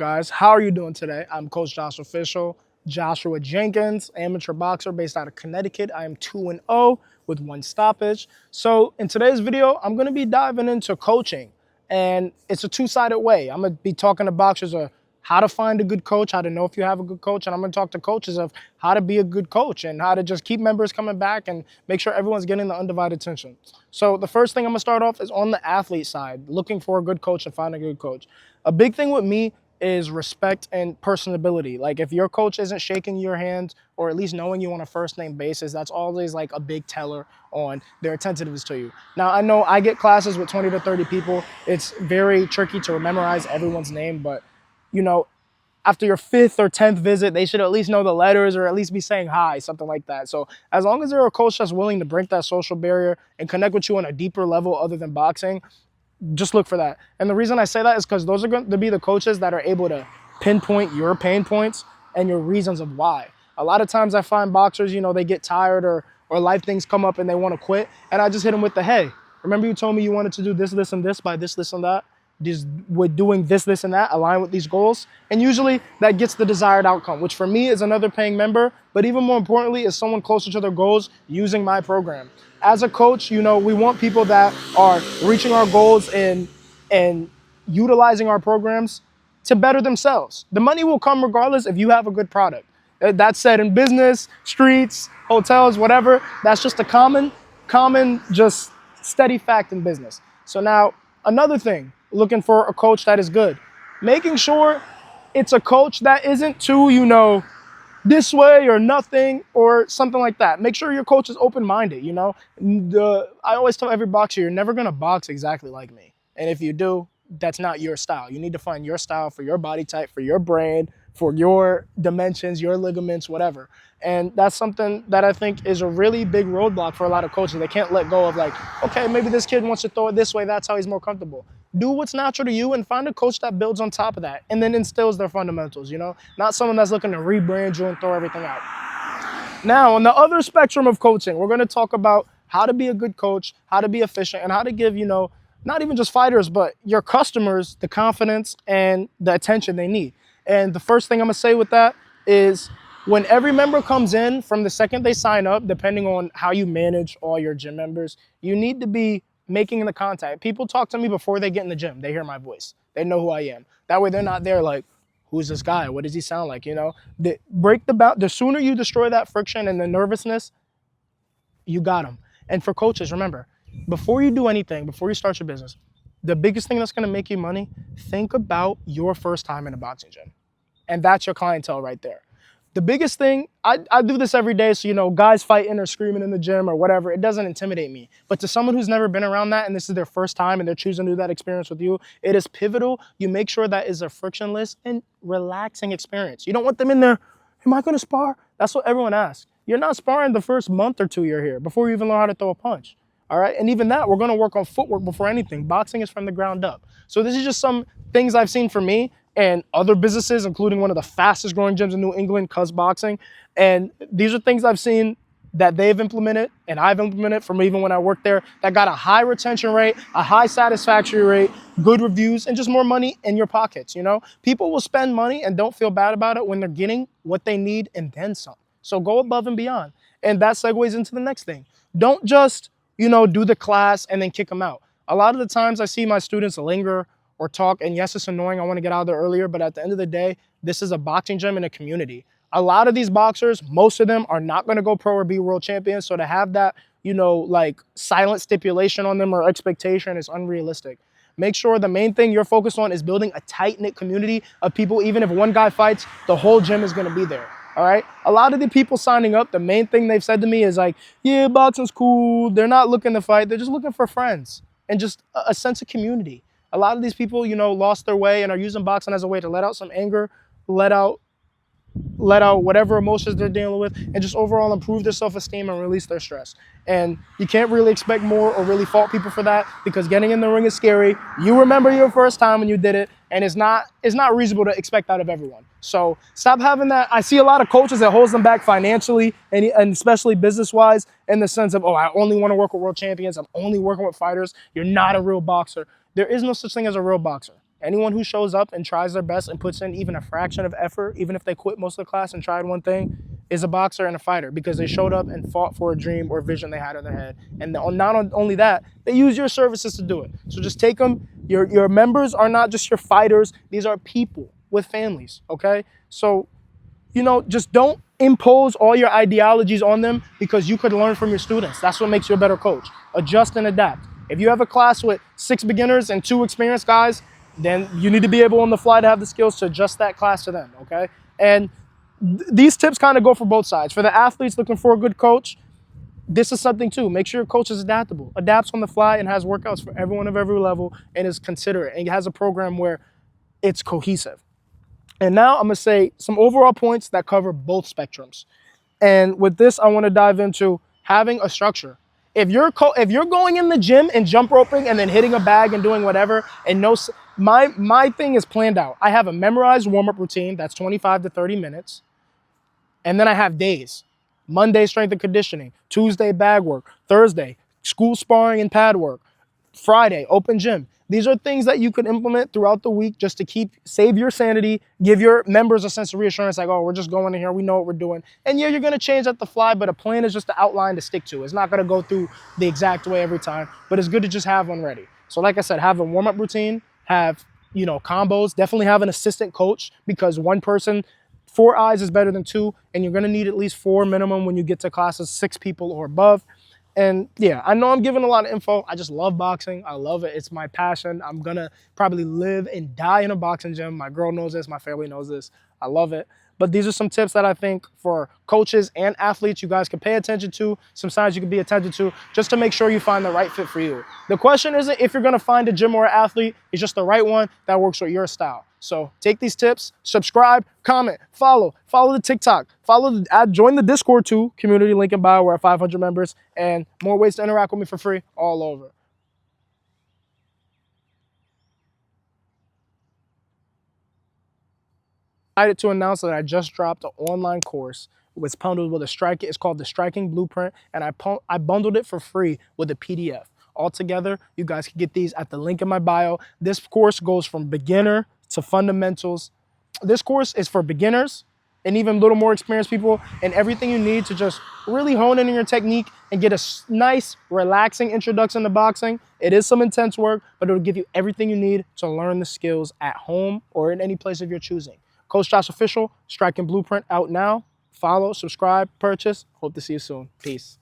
Guys? How are you doing today? I'm Coach Joshua Official, Joshua Jenkins, amateur boxer based out of Connecticut. I am 2-0 with one stoppage. So in today's video, I'm going to be diving into coaching, and it's a two-sided way. I'm going to be talking to boxers of how to find a good coach, how to know if you have a good coach, and I'm going to talk to coaches of how to be a good coach and how to just keep members coming back and make sure everyone's getting the undivided attention. So the first thing I'm going to start off is on the athlete side, looking for a good coach and finding a good coach. A big thing with me is respect and personability. Like if your coach isn't shaking your hand or at least knowing you on a first name basis, that's always like a big teller on their attentiveness to you. Now I know I get classes with 20 to 30 people. It's very tricky to memorize everyone's name, but you know, after your 5th or 10th visit, they should at least know the letters or at least be saying hi, something like that. So as long as they're a coach that's willing to break that social barrier and connect with you on a deeper level other than boxing, just look for that. And the reason I say that is because those are going to be the coaches that are able to pinpoint your pain points and your reasons of why. A lot of times I find boxers, they get tired or life things come up and they want to quit. And I just hit them with the, hey, remember you told me you wanted to do this, this, and this by this, and that? Just with doing this, and that, align with these goals. And usually that gets the desired outcome, which for me is another paying member, but even more importantly is someone closer to their goals using my program. As a coach, we want people that are reaching our goals and utilizing our programs to better themselves. The money will come regardless if you have a good product. That's said in business, streets, hotels, whatever. That's just a common, just steady fact in business. So now, another thing, looking for a coach that is good. Making sure it's a coach that isn't too, this way or nothing or something like that. Make sure your coach is open-minded, I always tell every boxer, you're never gonna box exactly like me. And if you do, that's not your style. You need to find your style for your body type, for your brain, for your dimensions, your ligaments, whatever. And that's something that I think is a really big roadblock for a lot of coaches. They can't let go of like, okay, maybe this kid wants to throw it this way, that's how he's more comfortable. Do what's natural to you and find a coach that builds on top of that and then instills their fundamentals, Not someone that's looking to rebrand you and throw everything out. Now, on the other spectrum of coaching, we're going to talk about how to be a good coach, how to be efficient, and how to give, not even just fighters, but your customers the confidence and the attention they need. And the first thing I'm going to say with that is when every member comes in from the second they sign up, depending on how you manage all your gym members, you need to be making the contact. People talk to me before they get in the gym. They hear my voice. They know who I am. That way they're not there like, who's this guy? What does he sound like? The sooner you destroy that friction and the nervousness, you got them. And for coaches, remember, before you do anything, before you start your business, the biggest thing that's going to make you money, think about your first time in a boxing gym. And that's your clientele right there. The biggest thing, I do this every day, so, guys fighting or screaming in the gym or whatever, it doesn't intimidate me. But to someone who's never been around that and this is their first time and they're choosing to do that experience with you, it is pivotal. You make sure that is a frictionless and relaxing experience. You don't want them in there, am I going to spar? That's what everyone asks. You're not sparring the first month or two you're here before you even learn how to throw a punch. All right, and even that, we're going to work on footwork before anything. Boxing is from the ground up. So this is just some things I've seen for me and other businesses, including one of the fastest growing gyms in New England, Cuz Boxing. And these are things I've seen that they've implemented and I've implemented from even when I worked there that got a high retention rate, a high satisfaction rate, good reviews, and just more money in your pockets, People will spend money and don't feel bad about it when they're getting what they need and then some. So go above and beyond. And that segues into the next thing. Don't just, do the class and then kick them out. A lot of the times I see my students linger or talk, and yes, it's annoying. I want to get out of there earlier, but at the end of the day, this is a boxing gym in a community. A lot of these boxers, most of them are not going to go pro or be world champions. So to have that, silent stipulation on them or expectation is unrealistic. Make sure the main thing you're focused on is building a tight-knit community of people. Even if one guy fights, the whole gym is going to be there. All right. A lot of the people signing up, the main thing they've said to me is like, yeah, boxing's cool. They're not looking to fight. They're just looking for friends and just a sense of community. A lot of these people, lost their way and are using boxing as a way to let out some anger, let out whatever emotions they're dealing with, and just overall improve their self-esteem and release their stress. And you can't really expect more or really fault people for that because getting in the ring is scary. You remember your first time when you did it, and it's not reasonable to expect that of everyone. So stop having that. I see a lot of coaches that holds them back financially and especially business-wise in the sense of, oh, I only want to work with world champions. I'm only working with fighters. You're not a real boxer. There is no such thing as a real boxer. Anyone who shows up and tries their best and puts in even a fraction of effort, even if they quit most of the class and tried one thing, is a boxer and a fighter because they showed up and fought for a dream or vision they had in their head. And not only that, they use your services to do it. So just take them. Your members are not just your fighters. These are people with families, okay? So, just don't impose all your ideologies on them because you could learn from your students. That's what makes you a better coach. Adjust and adapt. If you have a class with 6 beginners and 2 experienced guys, then you need to be able on the fly to have the skills to adjust that class to them, okay? And these tips kind of go for both sides. For the athletes looking for a good coach, this is something too. Make sure your coach is adaptable, adapts on the fly, and has workouts for everyone of every level and is considerate and has a program where it's cohesive. And now I'm going to say some overall points that cover both spectrums. And with this, I want to dive into having a structure. If you're going in the gym and jump roping and then hitting a bag and doing whatever, and my thing is planned out. I have a memorized warm-up routine that's 25 to 30 minutes. And then I have days. Monday, strength and conditioning. Tuesday, bag work. Thursday, school sparring and pad work. Friday, open gym. These are things that you could implement throughout the week just to save your sanity, give your members a sense of reassurance like, oh, we're just going in here, we know what we're doing. And yeah, you're going to change at the fly, but a plan is just the outline to stick to. It's not going to go through the exact way every time, but it's good to just have one ready. So like I said, have a warm-up routine, have, combos, definitely have an assistant coach because one person, 4 eyes is better than 2, and you're going to need at least 4 minimum when you get to classes, 6 people or above. And yeah, I know I'm giving a lot of info. I just love boxing. I love it. It's my passion. I'm going to probably live and die in a boxing gym. My girl knows this. My family knows this. I love it. But these are some tips that I think for coaches and athletes you guys can pay attention to, some signs you can be attentive to, just to make sure you find the right fit for you. The question isn't if you're going to find a gym or an athlete. It's just the right one that works with your style. So take these tips, subscribe, comment, follow the TikTok, join the Discord too, community link in bio. We're at 500 members and more ways to interact with me for free all over. Excited to announce that I just dropped an online course. It's bundled with it's called the Striking Blueprint, and I bundled it for free with a PDF. Altogether, you guys can get these at the link in my bio. This course goes from beginner to fundamentals. This course is for beginners and even a little more experienced people, and everything you need to just really hone in on your technique and get a nice, relaxing introduction to boxing. It is some intense work, but it'll give you everything you need to learn the skills at home or in any place of your choosing. Coach Josh Official, Striking Blueprint out now. Follow, subscribe, purchase. Hope to see you soon. Peace.